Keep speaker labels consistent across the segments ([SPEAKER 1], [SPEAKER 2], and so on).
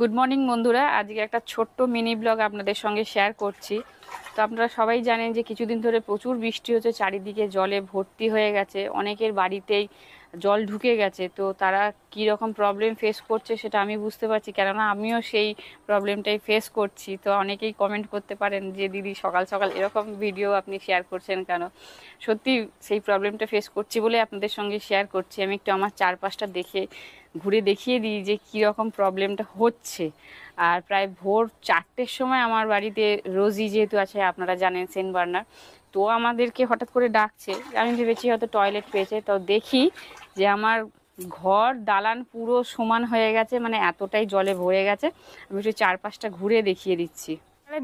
[SPEAKER 1] Good morning বন্ধুরা, আজকে একটা ছোট্ট মিনি ব্লগ আপনাদের সঙ্গে শেয়ার করছি। তো আপনারা সবাই জানেন যে কিছুদিন ধরে প্রচুর বৃষ্টি হচ্ছে, চারিদিকে জলে ভর্তি হয়ে গেছে, অনেকের বাড়িতেই জল ঢুকে গেছে। তো তারা কী রকম প্রবলেম ফেস করছে সেটা আমি বুঝতে পারছি, কেননা আমিও সেই প্রবলেমটাই ফেস করছি। তো অনেকেই কমেন্ট করতে পারেন যে দিদি সকাল সকাল এরকম ভিডিও আপনি শেয়ার করছেন কেন। সত্যি সেই প্রবলেমটা ফেস করছি বলে আপনাদের সঙ্গে শেয়ার করছি। আমি একটু আমার চারপাশটা ঘুরে দেখিয়ে দিই যে কীরকম প্রবলেমটা হচ্ছে। আর প্রায় ভোর 4টের সময় আমার বাড়িতে রোজি যেহেতু আছে, আপনারা জানেন সেন্ট বার্নার, তো আমাদেরকে হঠাৎ করে ডাকছে। আমি ভেবেছি হয়তো টয়লেট পেয়েছে। তো দেখি যে আমার ঘর দালান পুরো সমান হয়ে গেছে, মানে এতটাই জলে ভরে গেছে। আমি একটু চারপাশটা ঘুরে দেখিয়ে দিচ্ছি।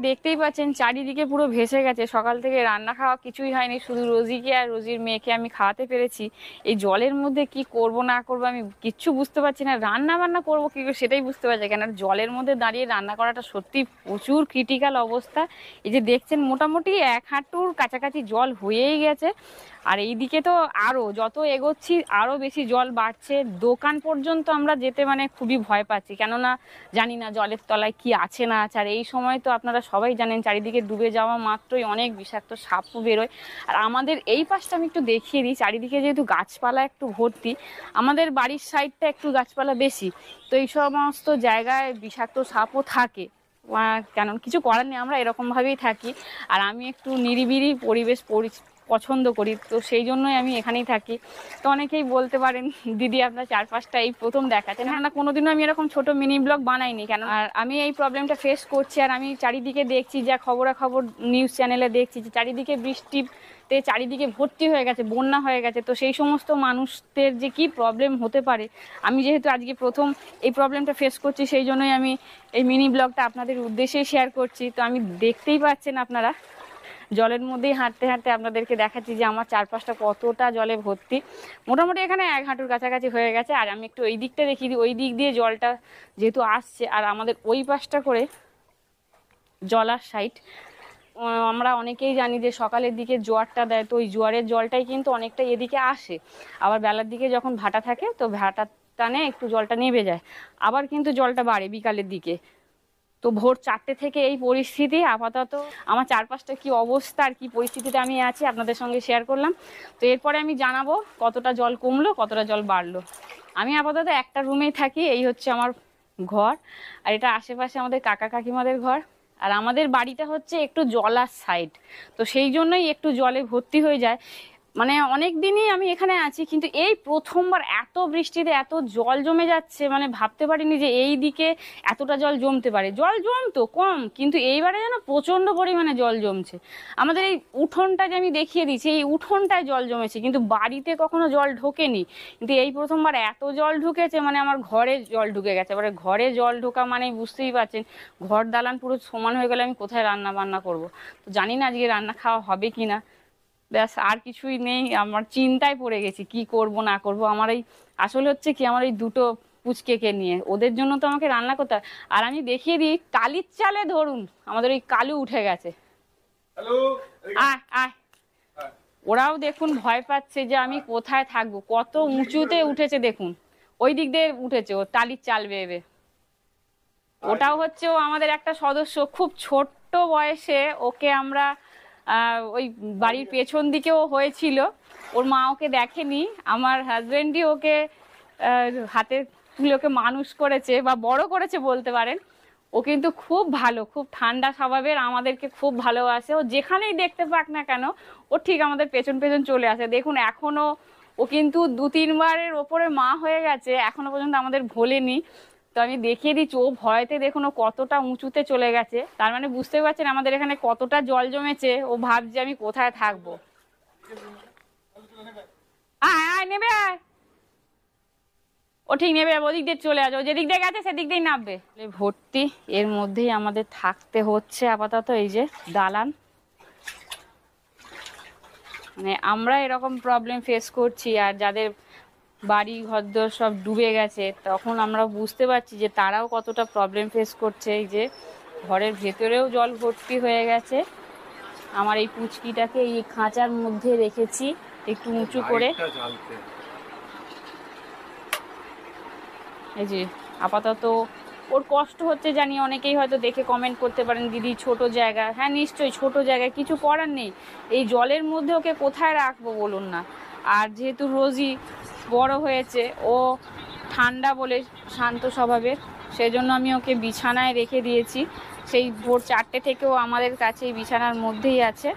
[SPEAKER 1] দেখতেই পাচ্ছেন চারিদিকে পুরো ভেসে গেছে। সকাল থেকে রান্না খাওয়া কিছুই হয়নি, শুধু রোজিকে আর রোজির মেয়েকে আমি খাওয়াতে পেরেছি। এই জলের মধ্যে কি করব না করব আমি কিচ্ছু বুঝতে পারছি না। রান্না বান্না করবো কি করে সেটাই বুঝতে পারছি, কেন জলের মধ্যে দাঁড়িয়ে রান্না করাটা সত্যি প্রচুর ক্রিটিক্যাল অবস্থা। এই যে দেখছেন মোটামুটি 1 হাঁটুর কাছাকাছি জল হয়েই গেছে। আর এইদিকে তো আরও যত এগোচ্ছি আরও বেশি জল বাড়ছে। দোকান পর্যন্ত আমরা যেতে মানে খুবই ভয় পাচ্ছি, কেননা জানি না জলের তলায় কি আছে না আছে। আর এই সময় তো আপনারা সবাই জানেন চারিদিকে ডুবে যাওয়া মাত্রই অনেক বিষাক্ত সাপও বেরোয়। আর আমাদের এই পাশটা আমি একটু দেখিয়ে দিই, চারিদিকে যেহেতু গাছপালা একটু ভর্তি, আমাদের বাড়ির সাইডটা একটু গাছপালা বেশি, তো এই সমস্ত জায়গায় বিষাক্ত সাপও থাকে। কেন কিছু করার নেই, আমরা এরকমভাবেই থাকি। আর আমি একটু নিরিবিলি পরিবেশ পছন্দ করি, তো সেই জন্যই আমি এখানেই থাকি। তো অনেকেই বলতে পারেন দিদি আপনার চারপাশটা এই প্রথম দেখাচ্ছেন। হ্যাঁ, না কোনোদিনও আমি এরকম ছোট মিনি ব্লগ বানাইনি, কেন আর আমি এই প্রবলেমটা ফেস করছি। আর আমি চারিদিকে দেখছি, যা খবরাখবর নিউজ চ্যানেলে দেখছি যে চারিদিকে বৃষ্টিতে চারিদিকে ভর্তি হয়ে গেছে, বন্যা হয়ে গেছে। তো সেই সমস্ত মানুষদের যে কি প্রবলেম হতে পারে, আমি যেহেতু আজকে প্রথম এই প্রবলেমটা ফেস করছি, সেই জন্যই আমি এই মিনি ব্লগটা আপনাদের উদ্দেশ্যেই শেয়ার করছি। তো আমি দেখতেই পাচ্ছেন আপনারা জলের মধ্যেই হাঁটতে হাঁটতে আপনাদেরকে দেখাচ্ছি যে আমার চারপাশটা কতটা জলে ভর্তি। মোটামুটি এখানে 1 হাঁটুর কাছাকাছি হয়ে গেছে। আর আমি একটু ওই দিকটা দেখিয়ে দিই, ওই দিক দিয়ে জলটা যেহেতু আসছে, আর আমাদের ওই পাশটা করে জলার সাইড, আমরা অনেকেই জানি যে সকালের দিকে জোয়ারটা দেয়, তো ওই জোয়ারের জলটাই কিন্তু অনেকটা এদিকে আসে। আবার বেলার দিকে যখন ভাটা থাকে, তো ভাটার টানে একটু জলটা নেমে যায়, আবার কিন্তু জলটা বাড়ে বিকালের দিকে। তো ভোর 4টে থেকে এই পরিস্থিতি। আপাতত আমার চারপাশটা কি অবস্থা আর কি পরিস্থিতিতে আমি আছি আপনাদের সঙ্গে শেয়ার করলাম। তো এরপরে আমি জানাবো কতটা জল কমলো, কতটা জল বাড়লো। আমি আপাতত একটা রুমেই থাকি, এই হচ্ছে আমার ঘর। আর এটা আশেপাশে আমাদের কাকা কাকিমাদের ঘর। আর আমাদের বাড়িটা হচ্ছে একটু জলার সাইড, তো সেই জন্যই একটু জলে ভর্তি হয়ে যায়। মানে অনেক দিনই আমি এখানে আছি, কিন্তু এই প্রথমবার এত বৃষ্টিতে এত জল জমে যাচ্ছে, মানে ভাবতে পারিনি যে এই দিকে এতটা জল জমতে পারে। জল জমতো কম, কিন্তু এইবারে যেন প্রচণ্ড পরিমাণে জল জমছে। আমাদের এই উঠোনটা যে আমি দেখিয়ে দিচ্ছি, এই উঠোনটায় জল জমেছে, কিন্তু বাড়িতে কখনো জল ঢোকেনি। কিন্তু এই প্রথমবার এত জল ঢুকেছে, মানে আমার ঘরে জল ঢুকে গেছে। এবারে ঘরে জল ঢোকা মানে বুঝতেই পারছেন, ঘর দালান পুরো সমান হয়ে গেলে আমি কোথায় রান্না বান্না করব। তো জানি না আজকে রান্না খাওয়া হবে কি না, ব্যাস আর কিছুই নেই। আমার চিন্তায় পড়ে গেছি কি করব না করব। আমার এই আসলে হচ্ছে কি, আমার এই দুটো পুচকেকে নিয়ে, ওদের জন্য তো আমাকে রান্না করতে হয়। আর আমি দেখিয়ে দিই, টালির চালে ধরুন আমাদের ওই কালু উঠে গেছে। আয় আয়, ওরাও দেখুন ভয় পাচ্ছে যে আমি কোথায় থাকবো, কত উঁচুতে উঠেছে দেখুন, ওই দিক দিয়ে উঠেছে ও টালির চাল বেয়ে। ওটাও হচ্ছে ও আমাদের একটা সদস্য, খুব ছোট্ট বয়সে ওকে আমরা ওই বাড়ির পেছন দিকেও হয়েছিল, ওর মা ওকে দেখেনি, আমার হাজবেন্ডই ওকে হাতে তুলে ওকে মানুষ করেছে বা বড় করেছে বলতে পারেন। ও কিন্তু খুব ভালো, খুব ঠান্ডা স্বভাবের, আমাদেরকে খুব ভালোবাসে। ও যেখানেই দেখতে পাক না কেন ও ঠিক আমাদের পেছন পেছন চলে আসে। দেখুন এখনো ও কিন্তু 2-3বারের ওপরে মা হয়ে গেছে, এখনো পর্যন্ত আমাদের ভোলেনি। তো আমি দেখিয়ে দিচ্ছি, ও ভয়তে দেখুন ও কতটা উঁচুতে চলে গেছে। তার মানে বুঝতে পারছেন আমাদের এখানে কতটা জল জমেছে। ও ভাবছে আমি কোথায় থাকবো। আয় আয়, নেবে আয়, ও ঠিক নেবে, ওদিক দিয়ে চলে আসবে, ও যেদিক দিয়ে গেছে সেদিক দিয়েই নামবে। ভর্তি, এর মধ্যেই আমাদের থাকতে হচ্ছে আপাতত। এই যে দালান, মানে আমরা এরকম প্রবলেম ফেস করছি, আর যাদের বাড়ি ঘরদোর সব ডুবে গেছে, তখন আমরা বুঝতে পারছি যে তারাও কতটা প্রবলেম ফেস করছে। এই যে ঘরের ভেতরেও জল ভর্তি হয়ে গেছে। আমার এই পুচকিটাকে এই খাঁচার মধ্যে রেখেছি একটু উঁচু করে। এই যে আপাতত ওর কষ্ট হচ্ছে জানি, অনেকেই হয়তো দেখে কমেন্ট করতে পারেন দিদি ছোট জায়গা। হ্যাঁ নিশ্চয়ই ছোট জায়গায়, কিছু করার নেই, এই জলের মধ্যে ওকে কোথায় রাখবো বলুন না। আর যেহেতু রোজই বড় হয়েছে, ও ঠান্ডা বলে শান্ত স্বভাবের, সেজন্য আমি ওকে বিছানায় রেখে দিয়েছি। সেই ভোর 4টে থেকেও আমাদের কাছে এই বিছানার মধ্যেই আছে।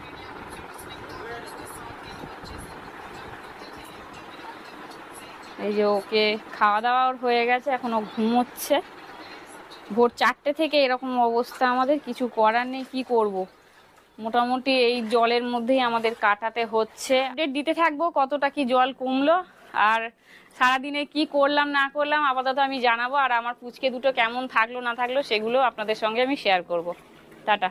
[SPEAKER 1] এই যে ওকে খাওয়া দাওয়া হয়ে গেছে, এখন ও ঘুমোচ্ছে। ভোর 4টে থেকে এরকম অবস্থা, আমাদের কিছু করার নেই, কি করব। মোটামুটি এই জলের মধ্যেই আমাদের কাটাতে হচ্ছে। আপডেট দিতে থাকবো কতটা কি জল কমলো, আর সারাদিনে কি করলাম না করলাম আপাতত আমি জানাবো। আর আমার পুচকে দুটো কেমন থাকলো না থাকলো সেগুলো আপনাদের সঙ্গে আমি শেয়ার করব। টাটা।